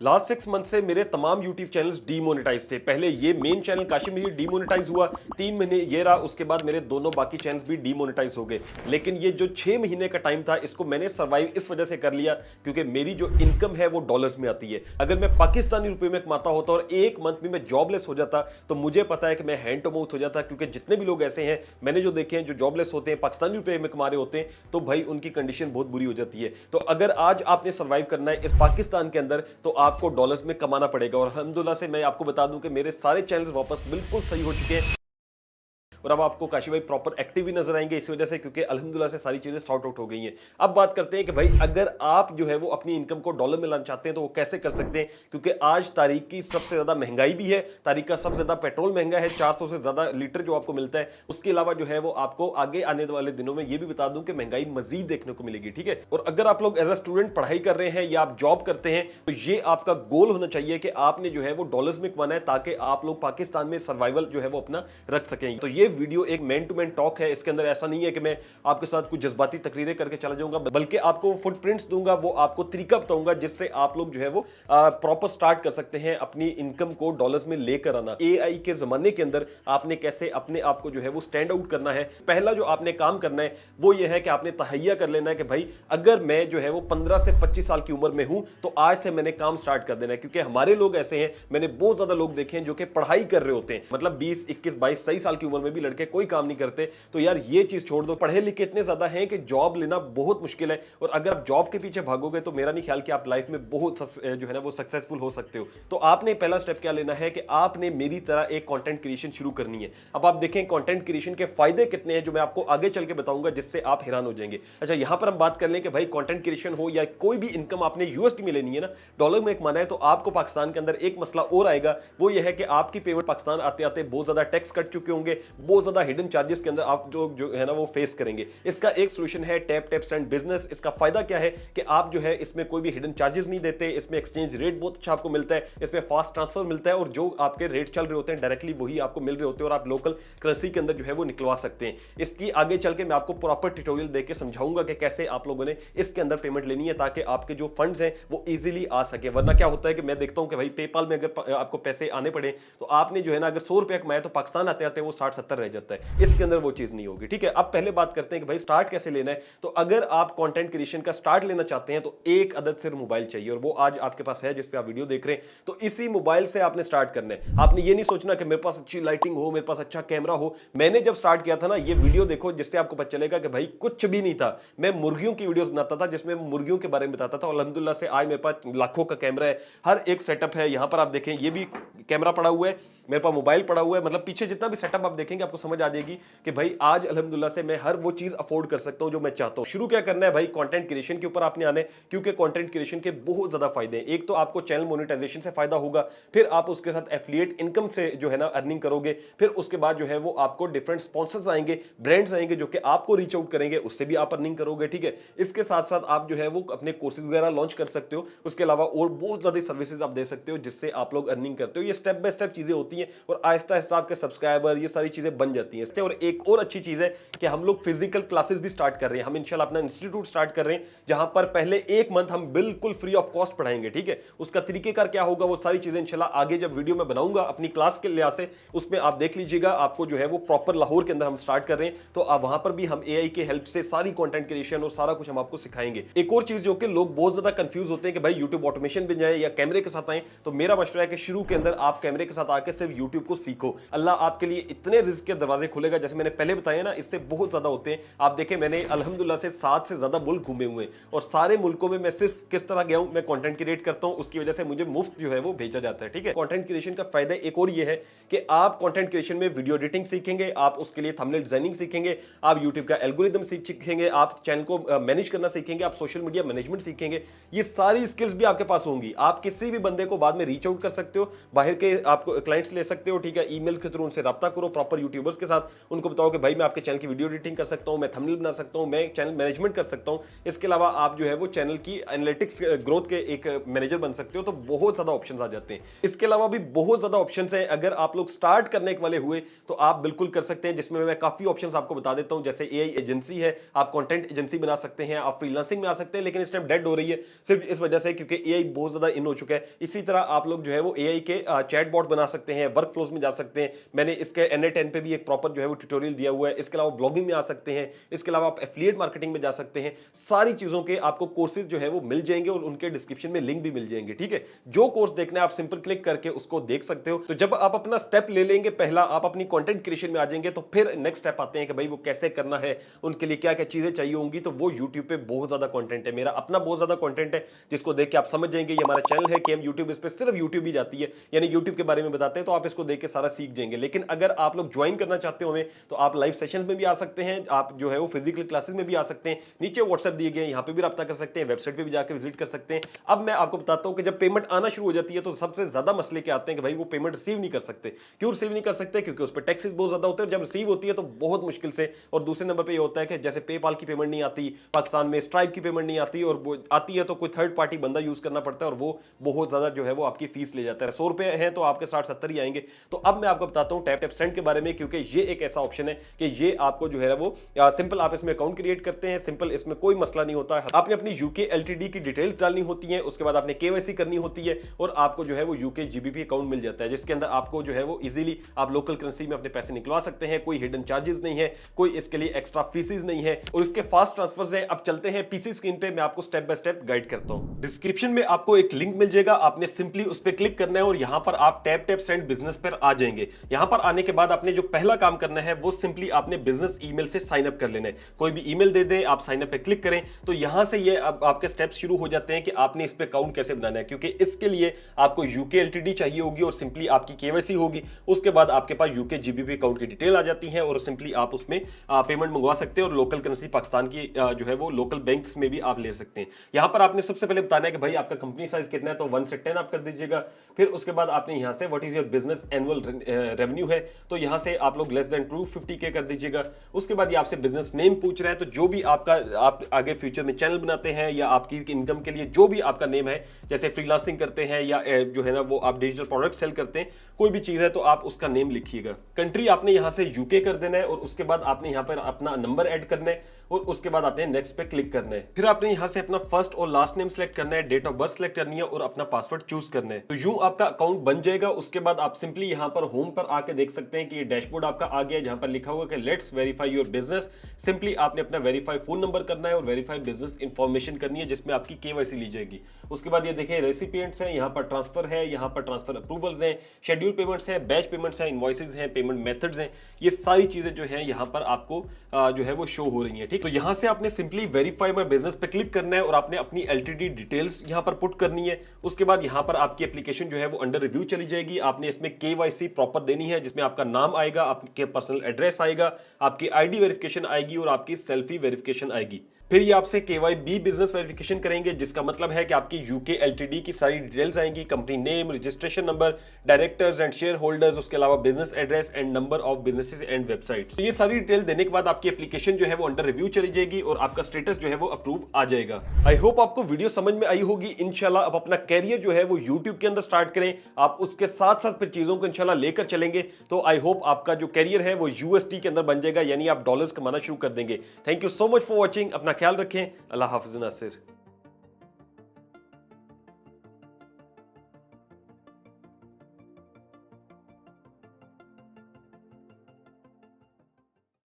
Last 6 month से मेरे तमाम यूट्यूब चैनल्स डीमोनेटाइज थे। पहले ये main channel Kashi Mir demonetise हुआ, 3 महीने ये रहा, उसके बाद मेरे दोनों बाकी चैनल्स भी डीमोनेटाइज हो गए। लेकिन ये जो 6 महीने का टाइम था, इसको मैंने सर्वाइव इस वजह से कर लिया क्योंकि मेरी जो इनकम है वो डॉलर्स में आती है। अगर मैं पाकिस्तानी रुपए में कमाता होता और 1 मंथ में मैं जॉबलेस हो जाता तो मुझे पता है कि मैं हैंड टू माउथ हो जाता, क्योंकि जितने भी लोग ऐसे हैं मैंने जो देखे हैं जो जॉबलेस होते हैं, पाकिस्तानी रुपए में कमा रहे होते हैं, तो भाई उनकी कंडीशन बहुत बुरी हो जाती है। तो अगर आज आपने सर्वाइव करना है इस पाकिस्तान के अंदर तो आपको डॉलर्स में कमाना पड़ेगा। और अल्हम्दुलिल्लाह से मैं आपको बता दूं कि मेरे सारे चैनल्स वापस बिल्कुल सही हो चुके हैं और अब आपको काशी भाई प्रॉपर एक्टिव भी नजर आएंगे इस वजह से, क्योंकि अल्हम्दुलिल्लाह से सारी चीजें सॉर्ट आउट हो गई हैं। अब बात करते हैं कि भाई अगर आप जो है वो अपनी इनकम को डॉलर में लाना चाहते हैं तो वो कैसे कर सकते हैं, क्योंकि आज तारीख की सबसे ज्यादा महंगाई भी है, तारीख का सबसे ज्यादा पेट्रोल महंगा है, 400 से ज्यादा लीटर जो आपको मिलता है। उसके अलावा जो है वो आपको आगे आने वाले दिनों में ये भी बता दूं कि महंगाई मजीद देखने को मिलेगी, ठीक है। और अगर आप लोग एज अ स्टूडेंट पढ़ाई कर रहे हैं या आप जॉब करते हैं तो ये आपका गोल होना चाहिए कि आपने जो है वो डॉलर्स में कमाना है ताकि आप लोग पाकिस्तान में सर्वाइवल जो है वो अपना रख सकें। तो ये वीडियो एक मैन टू मैन टॉक है, इसके अंदर ऐसा नहीं है कि मैं आपके साथ कुछ जज्बाती तकरीरें करके चला जाऊंगा, बल्कि आपको फुटप्रिंट्स दूंगा, वो आपको तरीका बताऊंगा जिससे आप लोग जो है वो प्रॉपर स्टार्ट कर सकते हैं अपनी इनकम को डॉलर्स में लेकर आना। एआई के जमाने के अंदर आपने कैसे अपने आप को जो है वो स्टैंड आउट करना है। पहला जो आपने काम करना है वो ये है कि आपने तहैया कर लेना है कि भाई अगर मैं जो है वो 15 से 25 साल की उम्र में हूं तो आज से मैंने काम स्टार्ट कर देना है। क्योंकि हमारे लोग ऐसे हैं, मैंने बहुत ज्यादा लोग देखे हैं जो कि पढ़ाई कर रहे होते हैं, मतलब 20, 21, 22, 23 साल की उम्र में भी लड़के कोई काम नहीं करते। तो यार ये चीज छोड़ दो, पढ़े लिखे इतने ज्यादा हैं कि जॉब लेना बहुत मुश्किल है, और अगर आप जॉब के पीछे भागोगे तो मेरा नहीं ख्याल कि आप लाइफ में बहुत जो है ना वो सक्सेसफुल हो सकते हो। तो आपने पहला स्टेप क्या लेना है कि आपने मेरी तरह एक कंटेंट क्रिएशन शुरू करनी है। अब आप देखें कंटेंट क्रिएशन के फायदे कितने हैं जो मैं आपको आगे चल के बताऊंगा, जिससे आप हैरान हो जाएंगे। अच्छा, यहां पर हम बात कर लें कि भाई कंटेंट क्रिएशन हो या कोई भी इनकम आपने यूएसडी में लेनी है ना, डॉलर में कमाना है, तो आपको पाकिस्तान के अंदर एक मसला और आएगा, वो ये है कि आपकी पेमेंट पाकिस्तान आते आते बहुत ज्यादा टैक्स कट चुके होंगे, बहुत ज्यादा हिडन चार्जेस के अंदर आप जो है ना वो फेस करेंगे। इसका एक सॉल्यूशन है टैप टैप सेंड बिजनेस। इसका फायदा क्या है कि आप जो है इसमें कोई भी हिडन चार्जेस नहीं देते, इसमें एक्सचेंज रेट बहुत अच्छा आपको मिलता है, इसमें फास्ट ट्रांसफर मिलता है, और जो आपके रेट चल रहे होते हैं डायरेक्टली वही आपको मिल रहे होते हैं, और आप लोकल करेंसी के अंदर जो है वो निकलवा सकते हैं। इसकी आगे चल के मैं आपको प्रॉपर ट्यूटोरियल देके समझाऊंगा कि कैसे आप लोगों ने इसके अंदर पेमेंट लेनी है ताकि आपके जो फंड्स हैं वो इजीली आ सके। वरना क्या होता है कि मैं देखता हूं कि भाई पेपाल में अगर आपको पैसे आने पड़े तो आपने जो है ना अगर 100 रुपया कमाया तो पाकिस्तान आते आते वो 60-70 रह जाता है। इसके अंदर वो चीज नहीं होगी, ठीक है। अब पहले बात करते हैं कि भाई स्टार्ट कैसे लेना है। तो अगर आप कंटेंट क्रिएशन का स्टार्ट लेना चाहते हैं तो एक अदद सिर्फ मोबाइल चाहिए, और वो आज आपके पास है जिस पे आप वीडियो देख रहे हैं। तो इसी मोबाइल से आपने स्टार्ट करना है। आपने ये नहीं सोचना कि मेरे पास अच्छी लाइटिंग हो, मेरे पास अच्छा कैमरा हो। मैंने जब स्टार्ट किया था ना, ये वीडियो देखो जिससे आपको पता चलेगा कि भाई कुछ भी नहीं था। मैं मुर्गियों की वीडियोस बनाता था जिसमें मुर्गियों के बारे में बताता था, और अल्हम्दुलिल्लाह से आज मेरे पास लाखों का कैमरा है, हर एक सेटअप है। यहां पर आप देखें ये भी कैमरा पड़ा हुआ है, मेरे पास मोबाइल पड़ा हुआ है, मतलब पीछे जितना भी सेटअप आप देखेंगे आपको समझ आ जाएगी कि भाई आज अल्हम्दुलिल्लाह से मैं हर वो चीज अफोर्ड कर सकता हूं जो मैं चाहता हूं। शुरू क्या करना है भाई, कंटेंट क्रिएशन के ऊपर आपने आना है, क्योंकि कंटेंट क्रिएशन के बहुत ज्यादा फायदे हैं। एक तो आपको चैनल मोनेटाइजेशन से फायदा होगा, फिर आप उसके साथ एफिलिएट इनकम से जो है ना अर्निंग करोगे, फिर उसके बाद जो है वो आपको डिफरेंट स्पॉन्सर्स आएंगे, ब्रांड्स आएंगे जो कि आपको रीच आउट करेंगे, उससे भी आप अर्निंग करोगे, ठीक है। इसके साथ साथ आप जो है वो अपने कोर्सेज वगैरह लॉन्च कर सकते हो, उसके अलावा और बहुत ज्यादा सर्विसेज आप दे सकते हो जिससे आप लोग अर्निंग करते हो। ये स्टेप बाय स्टेप चीजें होती हैं और आहिस्ता आहिस्ता आपके सब्सक्राइबर ये सारी चीजें बन जाती हैं। और एक और अच्छी चीज है कि हम लोग फिजिकल क्लासेस भी स्टार्ट कर रहे हैं। हम इंशाल्लाह अपना इंस्टीट्यूट स्टार्ट कर रहे हैं जहां पर पहले 1 मंथ हम बिल्कुल फ्री ऑफ कॉस्ट पढ़ाएंगे, ठीक है। उसका तरीकेकार क्या होगा वो सारी चीजें इंशाल्लाह आगे जब वीडियो में बनाऊंगा अपनी क्लास के लिहाज से, उसमें आप देख लीजिएगा। आपको जो है वो प्रॉपर लाहौर के अंदर हम स्टार्ट कर रहे हैं, तो आप वहां पर भी हम एआई के हेल्प से सारी कंटेंट क्रिएशन और सारा कुछ हम आपको सिखाएंगे। एक और चीज जो कि लोग बहुत ज्यादा कंफ्यूज होते हैं कि भाई यूट्यूब ऑटोमेशन बन जाए या कैमरे के साथ आए, तो मेरा मशवरा है कि शुरू के अंदर आप कैमरे के साथ आके सिर्फ यूट्यूब को सीखो। अल्लाह आपके लिए इतने रिस्क के दरवाजे खुलेगा, जैसे मैंने पहले बताया ना, इससे बहुत ज्यादा होते हैं। आप देखें मैंने अल्हम्दुलिल्लाह से 7 से ज्यादा मुल्क घूमे हुए हैं, और सारे मुल्कों में मैं सिर्फ किस तरह गया हूं, मैं कंटेंट क्रिएट करता हूं, उसकी वजह से मुझे मुफ्त जो है वो भेजा जाता है, ठीक है। कंटेंट क्रिएशन का फायदा एक और ये है कि आप कंटेंट क्रिएशन में वीडियो एडिटिंग सीखेंगे, आप उसके लिए थंबनेल डिजाइनिंग सीखेंगे, आप यूट्यूब का एल्गोरिदम सीखेंगे, आप चैनल को मैनेज करना सीखेंगे, आप सोशल मीडिया मैनेजमेंट सीखेंगे। ये सारी स्किल्स भी आपके पास होंगी। आप किसी भी बंदे को बाद में रीच आउट कर सकते हो, बाहर के आपको क्लाइंट्स ले सकते हो, ठीक है। ईमेल के थ्रू उनसे राब्ता करो प्रॉपर यूट्यूबर्स के साथ, उनको बताओ कि भाई मैं आपके चैनल की वीडियो एडिटिंग कर सकता हूं, मैं थंबनेल बना सकता हूं, मैं चैनल मैनेजमेंट कर सकता हूं। इसके अलावा आप जो है वो चैनल की एनालिटिक्स ग्रोथ के एक मैनेजर बन सकते हो। तो बहुत ज्यादा ऑप्शंस आ जाते हैं। इसके अलावा भी बहुत ज्यादा ऑप्शंस हैं। अगर आप लोग स्टार्ट करने वाले हुए तो आप बिल्कुल कर सकते हैं, जिसमें मैं काफी ऑप्शंस आपको बता देता हूं। जैसे एआई एजेंसी है, आप कंटेंट एजेंसी बना सकते हैं, आप फ्रीलांसिंग में आ सकते हैं, लेकिन इस टाइम डेड हो रही है सिर्फ इस वजह से क्योंकि एआई बहुत ज्यादा इन हो चुका है। इसी तरह आप लोग जो है वो एआई के चैटबॉट बना सकते हैं, वर्क फ्लोज में जा सकते हैं। मैंने इसके NA10 पे भी एक प्रॉपर जो है वो ट्यूटोरियल दिया हुआ है। इसके अलावा ब्लॉगिंग में आ सकते हैं, इसके अलावा आप एफिलिएट मार्केटिंग में जा सकते हैं। सारी चीजों के आपको कोर्सेज जो है वो मिल जाएंगे और उनके डिस्क्रिप्शन में लिंक भी मिल जाएंगे, ठीक है। जो कोर्स देखना है आप सिंपल क्लिक करके उसको देख सकते हो। तो जब आप अपना स्टेप ले लेंगे, पहला आप अपनी कंटेंट क्रिएशन में आ जाएंगे, तो फिर नेक्स्ट स्टेप आते हैं कि भाई वो कैसे करना है, उनके लिए क्या क्या चीजें चाहिए होंगी। तो वो यूट्यूब पे बहुत ज्यादा कंटेंट है, मेरा अपना बहुत ज्यादा कंटेंट है, जिसको देख के आप समझ जाएंगे ये हमारा चैनल है कि हम यूट्यूब इस पे सिर्फ यूट्यूब ही जाती है, यानी यूट्यूब के बारे में बताते हैं। तो आप इसको देख के सारा सीख जाएंगे। लेकिन अगर आप लोग ज्वाइन करना चाहते हो हमें, तो आप लाइव सेशन में भी आ सकते हैं, आप जो है वो फिजिकल क्लासेस में भी आ सकते हैं। नीचे व्हाट्सएप दिए गए, यहाँ पे भी रब्ता कर सकते हैं, वेबसाइट पे भी जाकर विजिट कर सकते हैं। अब मैं आपको बताता हूं कि जब पेमेंट आना शुरू हो जाती है तो सबसे ज्यादा मसले क्या आते हैं कि भाई वो पेमेंट रिसीव नहीं कर सकते। क्यों रिसीव नहीं कर सकते? क्योंकि उस पर टैक्सेस बहुत ज्यादा होते हैं। जब रिसीव होती है तो बहुत मुश्किल से, और दूसरे नंबर पे ये होता है कि जैसे पेपाल की पेमेंट नहीं आती पाकिस्तान में, स्ट्राइप की पेमेंट नहीं आती, और वो आती है तो कोई थर्ड पार्टी बंदा यूज करना पड़ता है और वो बहुत ज्यादा जो है वो आपकी फीस ले जाता है। 100 रुपए है तो आपके 60-70 ही आएंगे। तो अब मैं आपको बताता हूं टैप टैप सेंड के बारे में, क्योंकि ये एक ऐसा ऑप्शन है कि ये आपको जो है वो सिंपल आप इसमें अकाउंट क्रिएट करते हैं, सिंपल, इसमें कोई मसला नहीं होता है। आपने अपनी यूके एलटीडी की डिटेल्स डालनी होती है, उसके बाद आपने केवाईसी करनी होती है और आपको जो है वो यूके जीबीपी अकाउंट मिल जाता है, जिसके अंदर आपको जो है वो इजीली आप लोकल करेंसी में अपने पैसे निकलवा सकते हैं। कोई हिडन चार्जेस नहीं है, कोई इसके लिए एक्स्ट्रा फीसेस नहीं है और इसके फास्ट ट्रांसफर्स है। अब चलते हैं पीसी स्क्रीन पे, मैं आपको स्टेप बाय स्टेप गाइड करता हूं। डिस्क्रिप्शन में आपको एक लिंक मिल जाएगा, आपने सिंपली उस पर क्लिक करना है और यहां पर आप टैप टैप सेंड बिजनेस पर आ जाएंगे। यहां पर आने के बाद आपने जो पहला काम करना है वो सिंपली आपने बिजनेस ईमेल से साइन अप कर लेना है। कोई भी ईमेल दे दे, आप साइन अप पे क्लिक करें तो यहां से ये अब आपके स्टेप्स शुरू हो जाते हैं कि आपने इस पे अकाउंट कैसे बनाना है, क्योंकि इसके लिए आपको यूके एलटीडी चाहिए होगी और सिंपली आपकी केवाईसी होगी। उसके बाद आपके पास यूके जीबीपी अकाउंट की डिटेल आ जाती है और सिंपली आप उसमें पेमेंट मंगवा सकते हैं और लोकल करेंसी पाकिस्तान की जो है वो लोकल बैंक्स में भी आप ले सकते हैं। यहां पर आपने सबसे पहले बताना है कि भाई आपका कंपनी साइज कितना है, तो 1 से 10 आप कर दीजिएगा। फिर उसके बाद आपने यहां से what is your business annual revenue है, तो यहां से आप लोग लेस देन 250K कर दीजिएगा। उसके बाद ये आपसे बिजनेस नेम पूछ रहा है, तो जो भी आपका आप आगे फ्यूचर में चैनल बनाते हैं या आपकी इनकम के लिए जो भी आपका नेम है, जैसे फ्रीलांसिंग करते हैं या जो है ना वो आप डिजिटल प्रोडक्ट सेल करते हैं, कोई भी चीज है तो आप उसका नेम लिखिएगा। कंट्री आपने यहां से यूके कर देना है और उसके बाद आपने यहां पर अपना नंबर ऐड करना है और उसके बाद आपने नेक्स्ट पे क्लिक करना है। फिर आपने यहां से अपना फर्स्ट और लास्ट नेम सेलेक्ट करना है, डेट ऑफ बर्थ सेलेक्ट करनी है और अपना पासवर्ड चूज करना है। तो यूं आपका अकाउंट बन जाएगा। उसके बाद आप सिंपली यहां पर होम पर आके देख सकते हैं कि ये डैशबोर्ड आपका आ गया है, जहां पर लिखा हुआ है कि let's verify your business. Simply आपने अपना वेरीफाई फोन नंबर करना है और वेरीफाई बिजनेस इंफॉर्मेशन करनी है, जिसमें आपकी केवाईसी ली जाएगी। उसके बाद ये देखिए रेसिपिएंट्स हैं, यहाँ पर ट्रांसफर है, यहाँ पर ट्रांसफर अप्रूवल्स हैं, शेड्यूल पेमेंट्स हैं, बैच पेमेंट्स हैं, इनवॉइसेज हैं, पेमेंट मेथड्स हैं। ये सारी चीजें जो है यहाँ पर आपको जो है वो शो हो रही है, ठीक। तो यहाँ से आपने सिंपली वेरीफाई माय बिजनेस पे क्लिक करना है और आपने अपनी एलटीडी डिटेल्स यहाँ पर पुट करनी है। उसके बाद यहाँ पर आपकी एप्लीकेशन जो है वो अंडर रिव्यू चली जाएगी। आपने इसमें केवाईसी प्रॉपर देनी है, जिसमें आपका नाम आएगा, आपके पर्सनल एड्रेस आएगा, आपकी आईडी वेरिफिकेशन आएगी और आपकी सेल्फी वेरिफिकेशन आएगी। फिर ये आपसे केवाईबी बिजनेस वेरिफिकेशन करेंगे, जिसका मतलब है कि आपकी यूके एलटीडी की सारी डिटेल्स आएंगी, company name, registration number, directors and share holders, उसके अलावा business address and number of businesses and websites. तो ये सारी डिटेल देने के बाद आपकी एप्लीकेशन जो है वो अंडर रिव्यू चली जाएगी और आपका स्टेटस जो है वो अप्रूव आ जाएगा। आई होप आपको वीडियो समझ में आई होगी। इंशाल्लाह आप अपना कैरियर जो है वो यूट्यूब के अंदर स्टार्ट करें, आप उसके साथ साथ फिर चीजों को इंशाल्लाह लेकर चलेंगे तो आई होप आपका जो कैरियर है वो यूएसडी के अंदर बन जाएगा, यानी आप डॉलर्स कमाना शुरू कर देंगे। Thank you so much for watching. अपना ख्याल रखें। अल्लाह हाफिज़ नासिर।